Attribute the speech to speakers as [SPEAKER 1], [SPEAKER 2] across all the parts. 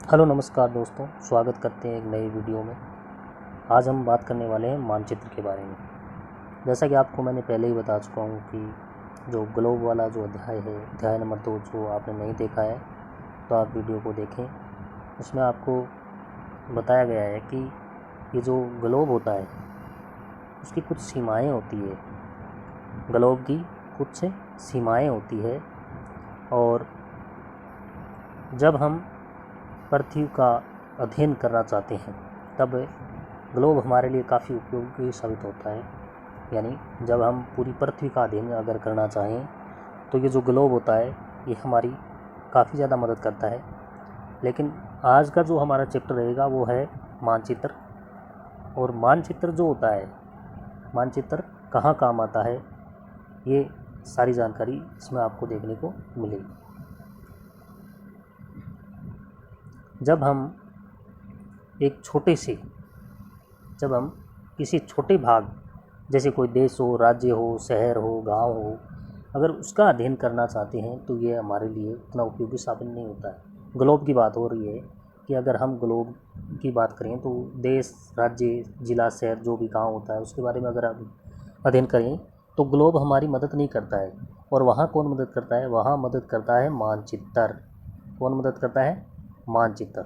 [SPEAKER 1] Hello नमस्कार दोस्तों, स्वागत करते हैं एक नई वीडियो में। आज हम बात करने वाले हैं मानचित्र के बारे में। जैसा कि आपको मैंने पहले ही बता चुका हूँ कि जो ग्लोब वाला जो अध्याय है, अध्याय नंबर 2, जो आपने नहीं देखा है तो आप वीडियो को देखें। उसमें आपको बताया गया है कि ये जो ग्लोब होता है उसकी कुछ सीमाएँ होती है, ग्लोब की कुछ सीमाएँ होती है। और जब हम पृथ्वी का अध्ययन करना चाहते हैं तब ग्लोब हमारे लिए काफ़ी उपयोगी साबित होता है। यानी जब हम पूरी पृथ्वी का अध्ययन अगर करना चाहें तो ये जो ग्लोब होता है ये हमारी काफ़ी ज़्यादा मदद करता है। लेकिन आज का जो हमारा चैप्टर रहेगा वो है मानचित्र। और मानचित्र जो होता है, मानचित्र कहाँ काम आता है, ये सारी जानकारी इसमें आपको देखने को मिलेगी। जब हम किसी छोटे भाग, जैसे कोई देश हो, राज्य हो, शहर हो, गांव हो, अगर उसका अध्ययन करना चाहते हैं तो ये हमारे लिए उतना उपयोगी साबित नहीं होता है। ग्लोब की बात हो रही है कि अगर हम ग्लोब की बात करें तो देश, राज्य, जिला, शहर, जो भी गांव होता है उसके बारे में अगर हम अध्ययन करें तो ग्लोब हमारी मदद नहीं करता है। और वहाँ कौन मदद करता है? वहाँ मदद करता है मानचित्र। कौन मदद करता है? मानचित्र।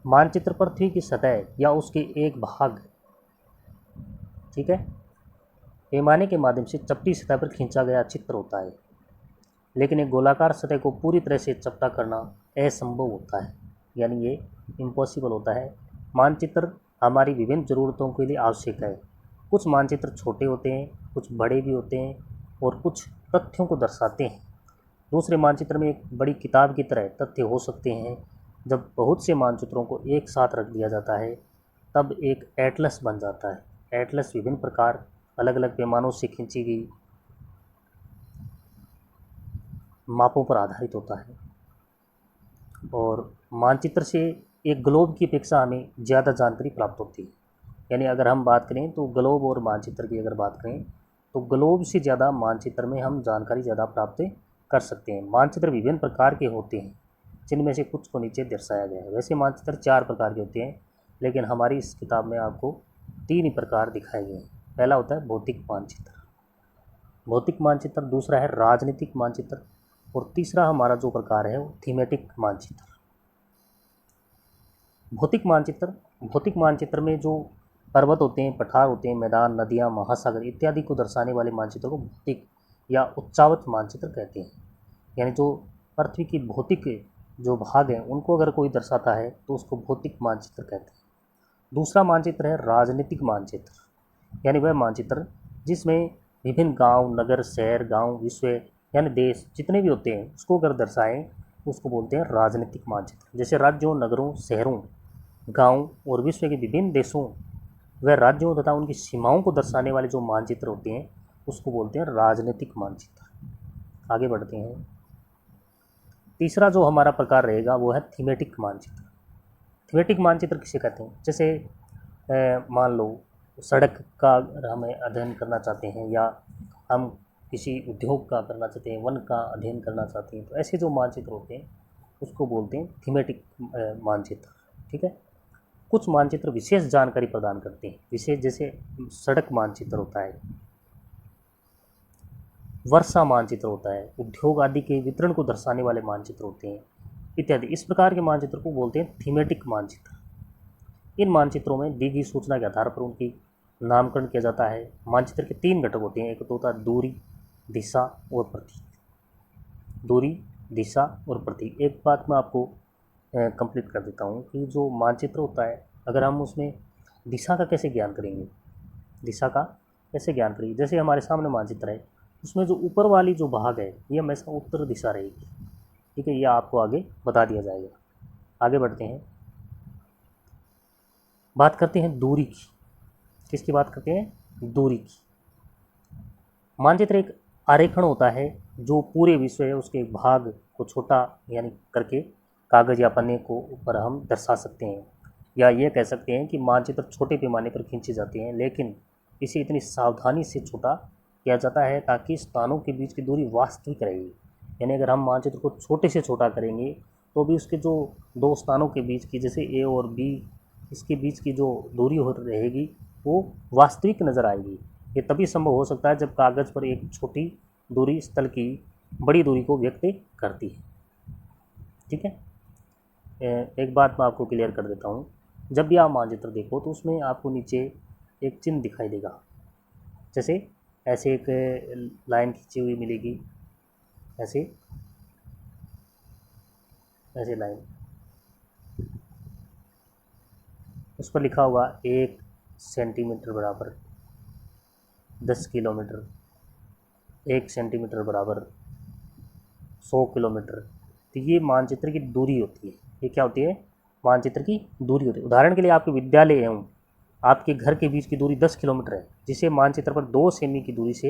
[SPEAKER 1] मानचित्र पृथ्वी की सतह या उसके एक भाग, ठीक है, पैमाने के माध्यम से चपटी सतह पर खींचा गया चित्र होता है। लेकिन एक गोलाकार सतह को पूरी तरह से चपटा करना असंभव होता है, यानी ये इम्पॉसिबल होता है। मानचित्र हमारी विभिन्न ज़रूरतों के लिए आवश्यक है। कुछ मानचित्र छोटे होते हैं, कुछ बड़े भी होते हैं और कुछ तथ्यों को दर्शाते हैं। दूसरे मानचित्र में एक बड़ी किताब की तरह तथ्य हो सकते हैं। जब बहुत से मानचित्रों को एक साथ रख दिया जाता है तब एक एटलस बन जाता है। एटलस विभिन्न प्रकार, अलग अलग पैमानों से खींची गई मापों पर आधारित होता है। और मानचित्र से एक ग्लोब की अपेक्षा हमें ज़्यादा जानकारी प्राप्त होती है। यानी अगर हम बात करें तो ग्लोब और मानचित्र की अगर बात करें तो ग्लोब से ज़्यादा मानचित्र में हम जानकारी ज़्यादा प्राप्त कर सकते हैं। मानचित्र विभिन्न प्रकार के होते हैं, जिनमें से कुछ को नीचे दर्शाया गया है। वैसे मानचित्र 4 प्रकार के होते हैं, लेकिन हमारी इस किताब में आपको 3 ही प्रकार दिखाए गए हैं। पहला होता है भौतिक मानचित्र, दूसरा है राजनीतिक मानचित्र और तीसरा हमारा जो प्रकार है वो थीमेटिक मानचित्र। भौतिक मानचित्र में जो पर्वत होते हैं, पठार होते हैं, मैदान, नदियाँ, महासागर इत्यादि को दर्शाने वाले मानचित्र को भौतिक या उच्चावत मानचित्र कहते हैं। यानी जो पृथ्वी की भौतिक जो भाग हैं उनको अगर कोई दर्शाता है तो उसको भौतिक मानचित्र कहते हैं। दूसरा मानचित्र है राजनीतिक मानचित्र, यानी वह मानचित्र जिसमें विभिन्न गांव, नगर, शहर, गांव, विश्व यानी देश जितने भी होते हैं उसको अगर दर्शाएं तो उसको बोलते हैं राजनीतिक मानचित्र। जैसे राज्यों, नगरों, शहरों, गांव और विश्व के विभिन्न देशों व राज्यों तथा उनकी सीमाओं को दर्शाने वाले जो मानचित्र होते हैं उसको बोलते हैं राजनीतिक मानचित्र। आगे बढ़ते हैं। तीसरा जो हमारा प्रकार रहेगा वो है थीमेटिक मानचित्र। थीमेटिक मानचित्र किसे कहते हैं? जैसे मान लो सड़क का अगर हमें अध्ययन करना चाहते हैं, या हम किसी उद्योग का करना चाहते हैं, वन का अध्ययन करना चाहते हैं, तो ऐसे जो मानचित्र होते हैं उसको बोलते हैं थीमेटिक मानचित्र। ठीक है। कुछ मानचित्र विशेष जानकारी प्रदान करते हैं, विशेष, जैसे सड़क मानचित्र होता है, वर्षा मानचित्र होता है, उद्योग आदि के वितरण को दर्शाने वाले मानचित्र होते हैं इत्यादि। इस प्रकार के मानचित्र को बोलते हैं थीमेटिक मानचित्र। इन मानचित्रों में दी गई सूचना के आधार पर उनकी नामकरण किया जाता है। मानचित्र के 3 घटक होते हैं। एक तो होता है दूरी, दिशा और प्रतीक। दूरी, दिशा और प्रतीक। एक बात मैं आपको कंप्लीट कर देता हूँ कि जो मानचित्र होता है अगर हम उसमें दिशा का कैसे ज्ञान करेंगे, दिशा का कैसे ज्ञान करेंगे। जैसे हमारे सामने मानचित्र है, उसमें जो ऊपर वाली जो भाग है ये हमेशा उत्तर दिशा रहेगी। ठीक है, ये आपको आगे बता दिया जाएगा। आगे बढ़ते हैं, बात करते हैं दूरी की। किसकी बात करते हैं? दूरी की। मानचित्र एक आरेखण होता है जो पूरे विश्व है उसके एक भाग को छोटा यानी करके कागज़ या पन्ने को ऊपर हम दर्शा सकते हैं। या ये कह सकते हैं कि मानचित्र छोटे पैमाने पर खींचे जाते हैं, लेकिन इसे इतनी सावधानी से छोटा किया जाता है ताकि स्थानों के बीच की दूरी वास्तविक रहेगी। यानी अगर हम मानचित्र को छोटे से छोटा करेंगे तो भी उसके जो दो स्थानों के बीच की, जैसे ए और बी, इसके बीच की जो दूरी हो रहेगी वो वास्तविक नज़र आएगी। ये तभी संभव हो सकता है जब कागज़ पर एक छोटी दूरी स्थल की बड़ी दूरी को व्यक्त करती है। ठीक है, एक बात मैं आपको क्लियर कर देता हूँ। जब भी आप मानचित्र देखो तो उसमें आपको नीचे एक चिन्ह दिखाई देगा, जैसे ऐसे एक लाइन खींची हुई मिलेगी, ऐसे ऐसे लाइन, उस पर लिखा होगा 1 सेंटीमीटर बराबर 10 किलोमीटर, 1 सेंटीमीटर बराबर 100 किलोमीटर। तो ये मानचित्र की दूरी होती है। ये क्या होती है? मानचित्र की दूरी होती है। उदाहरण के लिए आपके विद्यालय एवं आपके घर के बीच की दूरी 10 किलोमीटर है, जिसे मानचित्र पर 2 सेमी की दूरी से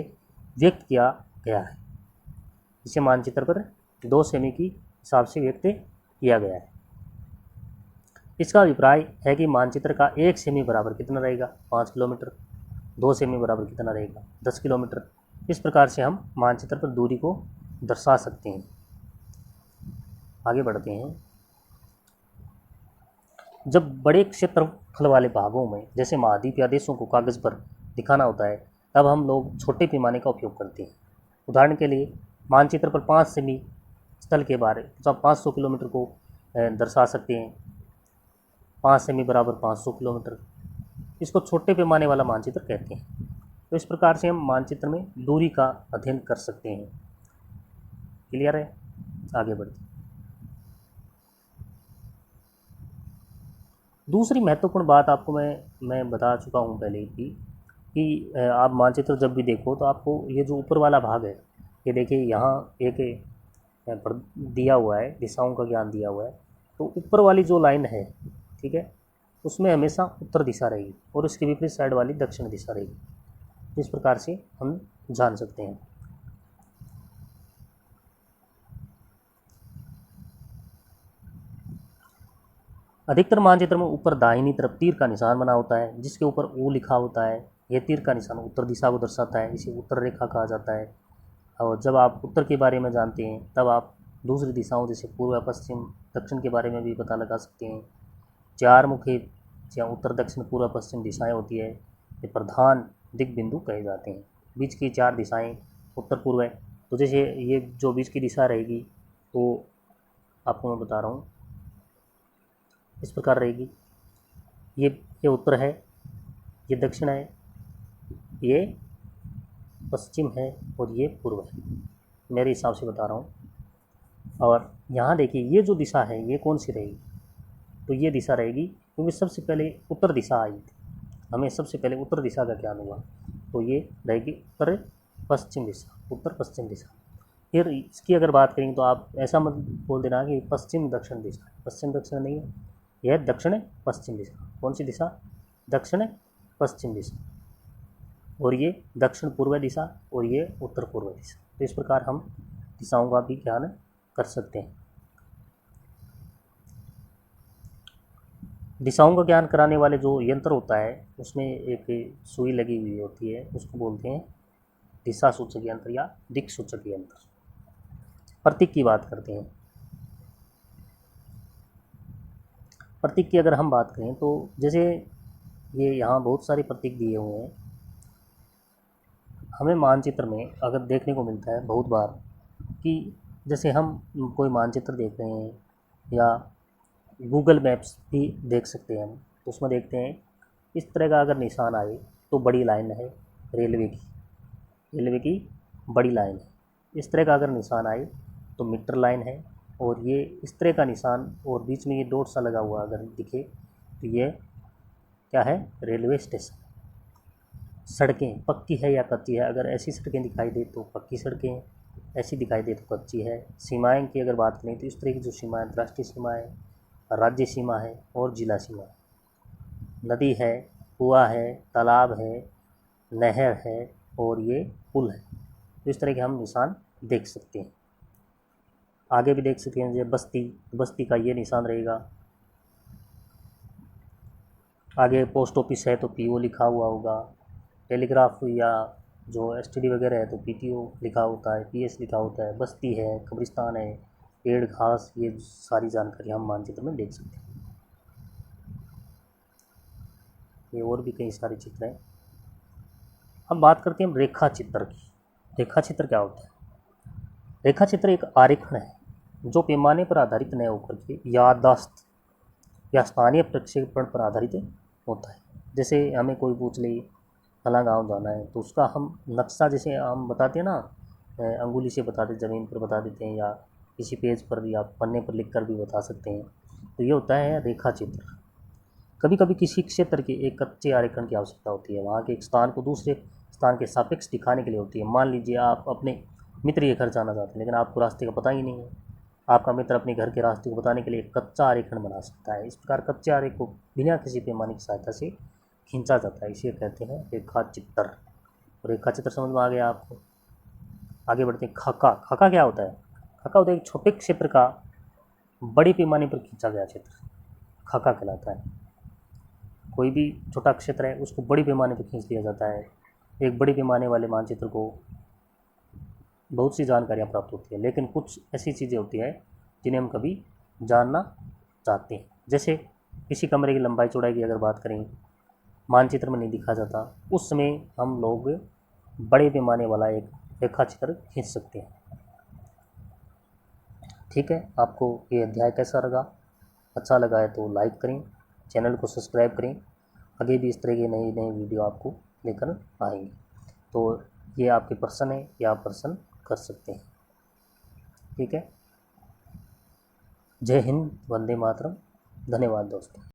[SPEAKER 1] व्यक्त किया गया है। जिसे मानचित्र पर 2 सेमी की हिसाब से व्यक्त किया गया है। इसका अभिप्राय है कि मानचित्र का 1 सेमी बराबर कितना रहेगा? 5 किलोमीटर। 2 सेमी बराबर कितना रहेगा? 10 किलोमीटर। इस प्रकार से हम मानचित्र पर दूरी को दर्शा सकते हैं। आगे बढ़ते हैं। जब बड़े क्षेत्रफल वाले भागों में, जैसे महाद्वीप या देशों को कागज़ पर दिखाना होता है, तब हम लोग छोटे पैमाने का उपयोग करते हैं। उदाहरण के लिए मानचित्र पर 5 सेमी स्थल के बारे में 500 किलोमीटर को दर्शा सकते हैं। 5 सेमी बराबर 500 किलोमीटर। इसको छोटे पैमाने वाला मानचित्र कहते हैं। तो इस प्रकार से हम मानचित्र में दूरी का अध्ययन कर सकते हैं। क्लियर है? आगे बढ़ते हैं। दूसरी महत्वपूर्ण बात आपको मैं बता चुका हूँ पहले ही कि आप मानचित्र जब भी देखो तो आपको ये जो ऊपर वाला भाग है, ये देखिए यहाँ एक दिया हुआ है, दिशाओं का ज्ञान दिया हुआ है। तो ऊपर वाली जो लाइन है, ठीक है, उसमें हमेशा उत्तर दिशा रहेगी और उसके विपरीत साइड वाली दक्षिण दिशा रहेगी। इस प्रकार से हम जान सकते हैं। अधिकतर मानचित्र में ऊपर दाहिनी तरफ तीर का निशान बना होता है, जिसके ऊपर ओ लिखा होता है। यह तीर का निशान उत्तर दिशा को दर्शाता है। इसे उत्तर रेखा कहा जाता है। और जब आप उत्तर के बारे में जानते हैं तब आप दूसरी दिशाओं जैसे पूर्व, पश्चिम, दक्षिण के बारे में भी पता लगा सकते हैं। 4 मुख्य या उत्तर, दक्षिण, पूर्व, पश्चिम दिशाएं होती है। ये प्रधान दिक् बिंदु कहे जाते हैं। बीच की 4 दिशाएं उत्तर पूर्व है। तो जैसे ये जो बीच की दिशा रहेगी तो आपको मैं बता रहा हूँ, इस प्रकार रहेगी। ये उत्तर है, ये दक्षिण है, ये पश्चिम है और ये पूर्व है। मेरे हिसाब से बता रहा हूँ। और यहाँ देखिए ये जो दिशा है ये कौन सी रहेगी? तो ये दिशा रहेगी, क्योंकि सबसे पहले उत्तर दिशा आई थी। हमें सबसे पहले उत्तर दिशा का ज्ञान हुआ, तो ये रहेगी उत्तर पश्चिम दिशा, उत्तर पश्चिम दिशा। फिर इसकी अगर बात करेंगे तो आप ऐसा मत बोल देना कि पश्चिम दक्षिण दिशा। पश्चिम दक्षिण नहीं है, यह दक्षिण पश्चिम दिशा। कौन सी दिशा? दक्षिण पश्चिम दिशा। और ये दक्षिण पूर्व दिशा और ये उत्तर पूर्व दिशा। तो इस प्रकार हम दिशाओं का भी ज्ञान कर सकते हैं। दिशाओं का ज्ञान कराने वाले जो यंत्र होता है उसमें एक सुई लगी हुई होती है, उसको बोलते हैं दिशा सूचक यंत्र या दिक् सूचक यंत्र। प्रतीक की बात करते हैं। प्रतीक की अगर हम बात करें तो जैसे ये यहाँ बहुत सारे प्रतीक दिए हुए हैं। हमें मानचित्र में अगर देखने को मिलता है बहुत बार कि जैसे हम कोई मानचित्र देख रहे हैं या गूगल मैप्स भी देख सकते हैं हम, तो उसमें देखते हैं इस तरह का अगर निशान आए तो बड़ी लाइन है रेलवे की बड़ी लाइन है। इस तरह का अगर निशान आए तो मीटर लाइन है। और ये इस तरह का निशान और बीच में ये डॉट सा लगा हुआ अगर दिखे तो ये क्या है? Railway station. सड़कें पक्की है या कच्ची है? अगर ऐसी सड़कें दिखाई दे तो पक्की सड़कें, ऐसी दिखाई दे तो कच्ची है। सीमाएं की अगर बात करें तो इस तरह की जो सीमाएं, राष्ट्रीय सीमा है, राज्य सीमा है और जिला सीमा है। नदी है, कुआं है, तालाब है, नहर है और ये पुल है। तो इस तरह के हम निशान देख सकते हैं। आगे भी देख सकते हैं, जैसे बस्ती का ये निशान रहेगा। आगे पोस्ट ऑफिस है तो पीओ लिखा हुआ होगा। टेलीग्राफ या जो एसटीडी वगैरह है तो पीटीओ लिखा होता है, पीएस लिखा होता है, बस्ती है, कब्रिस्तान है, पेड़ घास, ये सारी जानकारी हम मानचित्र में देख सकते हैं। ये और भी कई सारे चित्र हैं। अब बात करते हैं रेखा चित्र की। रेखा चित्र क्या होता है? रेखा चित्र एक आरेखन है जो पैमाने पर आधारित न होकर के याददाश्त या स्थानीय प्रक्षेपण पर आधारित होता है। जैसे हमें कोई पूछ ले फला गाँव जाना है तो उसका हम नक्शा जैसे हम बताते हैं ना, अंगुली से बताते, ज़मीन पर बता देते हैं, या किसी पेज पर या पन्ने पर लिख कर भी बता सकते हैं। तो ये होता है रेखा चित्र। कभी कभी किसी क्षेत्र के एक कच्चे आरेखन की आवश्यकता होती है, वहाँ के एक स्थान को दूसरे स्थान के सापेक्ष दिखाने के लिए होती है। मान लीजिए आप अपने मित्र के घर जाना चाहते हैं लेकिन आपको रास्ते का पता ही नहीं है। आपका मित्र अपने घर के रास्ते को बताने के लिए एक कच्चा आरेखन बना सकता है। इस प्रकार कच्चे आरेख को बिना किसी पैमाने की सहायता से खींचा जाता है, इसे कहते हैं रेखा चित्र। रेखा चित्र समझ में आ गया आपको? आगे बढ़ते हैं। खाका। खाका क्या होता है? खाका होता है एक छोटे क्षेत्र का बड़े पैमाने पर खींचा गया चित्र, खाका कहलाता है। कोई भी छोटा क्षेत्र है उसको बड़ी पैमाने पर खींच लिया जाता है। एक बड़ी पैमाने वाले मानचित्र को बहुत सी जानकारियाँ प्राप्त होती है, लेकिन कुछ ऐसी चीज़ें होती है जिन्हें हम कभी जानना चाहते हैं। जैसे किसी कमरे की लंबाई चौड़ाई की अगर बात करें, मानचित्र में नहीं दिखा जाता, उस समय हम लोग बड़े पैमाने वाला एक रेखा चित्र खींच सकते हैं। ठीक है, आपको ये अध्याय कैसा लगा? अच्छा लगा है तो लाइक करें, चैनल को सब्सक्राइब करें। आगे भी इस तरह के नए नए वीडियो आपको लेकर आएंगे। तो ये आपके प्रश्न है, या आप प्रश्न कर सकते हैं। ठीक है, जय हिंद, वंदे मातरम। धन्यवाद दोस्तों।